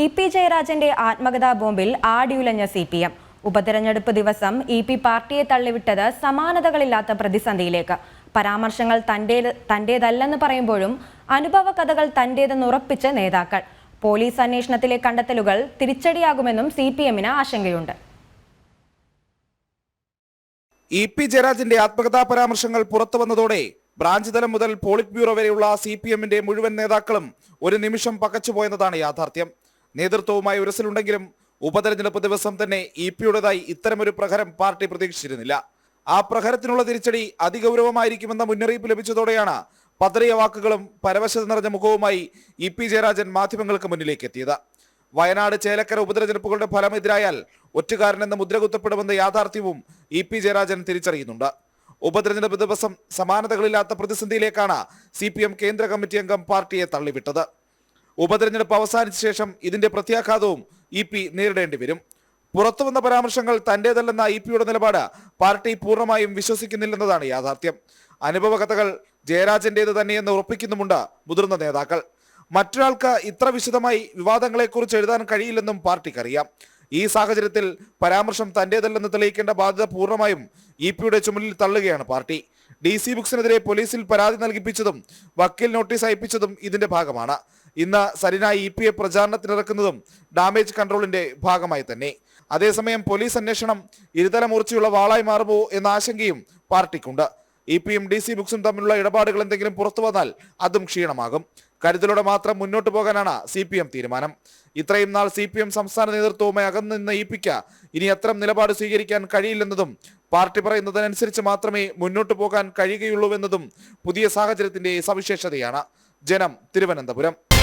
EP. ജയരാജന്റെ ആത്മകഥാ ബോംബിൽ ആടിയുലഞ്ഞ CPM. ഉപതെരഞ്ഞെടുപ്പ് ദിവസം ഇ.പി. പാർട്ടിയെ തള്ളിവിട്ടത് സമാനതകളില്ലാത്ത പ്രതിസന്ധിയിലേക്ക്. പരാമർശങ്ങൾ തന്റേതല്ലെന്ന് പറയുമ്പോഴും അനുഭവ കഥകൾ തന്റേതെന്ന് ഉറപ്പിച്ച നേതാക്കൾ. പോലീസ് അന്വേഷണത്തിലെ കണ്ടെത്തലുകൾ തിരിച്ചടിയാകുമെന്നും CPMന് ആശങ്കയുണ്ട്. ഇ.പി. ജയരാജന്റെ ആത്മകഥാ പരാമർശങ്ങൾ പുറത്തു വന്നതോടെ ബ്രാഞ്ച് തലം മുതൽ പോളിറ്റ് ബ്യൂറോ വരെയുള്ള CPMന്റെ മുഴുവൻ നേതാക്കളും ഒരു നിമിഷം പകച്ചുപോയെന്നതാണ് യാഥാർത്ഥ്യം. നേതൃത്വവുമായി ഉരസലുണ്ടെങ്കിലും ഉപതെരഞ്ഞെടുപ്പ് ദിവസം തന്നെ ഇ.പിയുടേതായി ഇത്തരമൊരു പ്രഹരം പാർട്ടി പ്രതീക്ഷിച്ചിരുന്നില്ല. ആ പ്രഹരത്തിനുള്ള തിരിച്ചടി അതിഗൗരവമായിരിക്കുമെന്ന മുന്നറിയിപ്പ് ലഭിച്ചതോടെയാണ് പതറിയ വാക്കുകളും പരവശത നിറഞ്ഞ മുഖവുമായി ഇ.പി. ജയരാജൻ മാധ്യമങ്ങൾക്ക് മുന്നിലേക്ക് എത്തിയത്. വയനാട് ചേലക്കര ഉപതെരഞ്ഞെടുപ്പുകളുടെ ഫലമെതിരായാൽ ഒറ്റുകാരനെന്ന് മുദ്രകുത്തപ്പെടുമെന്ന യാഥാർത്ഥ്യവും ഇ.പി. ജയരാജൻ തിരിച്ചറിയുന്നുണ്ട്. ഉപതെരഞ്ഞെടുപ്പ് ദിവസം സമാനതകളില്ലാത്ത പ്രതിസന്ധിയിലേക്കാണ് CPM കേന്ദ്ര കമ്മിറ്റി അംഗം പാർട്ടിയെ തള്ളിവിട്ടത്. ഉപതെരഞ്ഞെടുപ്പ് അവസാനിച്ച ശേഷം ഇതിന്റെ പ്രത്യാഘാതവും ഇ.പി. നേരിടേണ്ടി വരും. പുറത്തുവന്ന പരാമർശങ്ങൾ തന്റേതല്ലെന്ന ഇ.പിയുടെ നിലപാട് പാർട്ടി പൂർണ്ണമായും വിശ്വസിക്കുന്നില്ലെന്നതാണ് യാഥാർത്ഥ്യം. അനുഭവ കഥകൾ ജയരാജന്റേത് തന്നെയെന്ന് ഉറപ്പിക്കുന്നുമുണ്ട് മുതിർന്ന നേതാക്കൾ. മറ്റൊരാൾക്ക് ഇത്ര വിശദമായി വിവാദങ്ങളെക്കുറിച്ച് എഴുതാൻ കഴിയില്ലെന്നും പാർട്ടിക്കറിയാം. ഈ സാഹചര്യത്തിൽ പരാമർശം തന്റേതല്ലെന്ന് തെളിയിക്കേണ്ട ബാധ്യത പൂർണ്ണമായും ഇ.പിയുടെ ചുമലിൽ തള്ളുകയാണ് പാർട്ടി. DC ബുക്സിനെതിരെ പോലീസിൽ പരാതി നൽകിപ്പിച്ചതും വക്കീൽ നോട്ടീസ് അയപ്പിച്ചതും ഇതിന്റെ ഭാഗമാണ്. ഇന്ന് സരിന ഇ.പിയെ പ്രചാരണത്തിനിറക്കുന്നതും ഡാമേജ് കൺട്രോളിന്റെ ഭാഗമായി തന്നെ. അതേസമയം പോലീസ് അന്വേഷണം ഇരുതല മൂർച്ചയുള്ള വാളായി മാറുമോ എന്ന ആശങ്കയും പാർട്ടിക്കുണ്ട്. ഇ.പിയും DC ബുക്സും തമ്മിലുള്ള ഇടപാടുകൾ എന്തെങ്കിലും പുറത്തു വന്നാൽ അതും ക്ഷീണമാകും. കരുതലോടെ മാത്രം മുന്നോട്ട് പോകാനാണ് CPM തീരുമാനം. ഇത്രയും നാൾ CPM സംസ്ഥാന നേതൃത്വവുമായി അകന്നുനിന്ന ഇ.പിക്ക് ഇനി അത്തരം നിലപാട് സ്വീകരിക്കാൻ കഴിയില്ലെന്നതും പാർട്ടി പറയുന്നതിനനുസരിച്ച് മാത്രമേ മുന്നോട്ട് പോകാൻ കഴിയുകയുള്ളൂവെന്നതും പുതിയ സാഹചര്യത്തിന്റെ സവിശേഷതയാണ്. ജനം, തിരുവനന്തപുരം.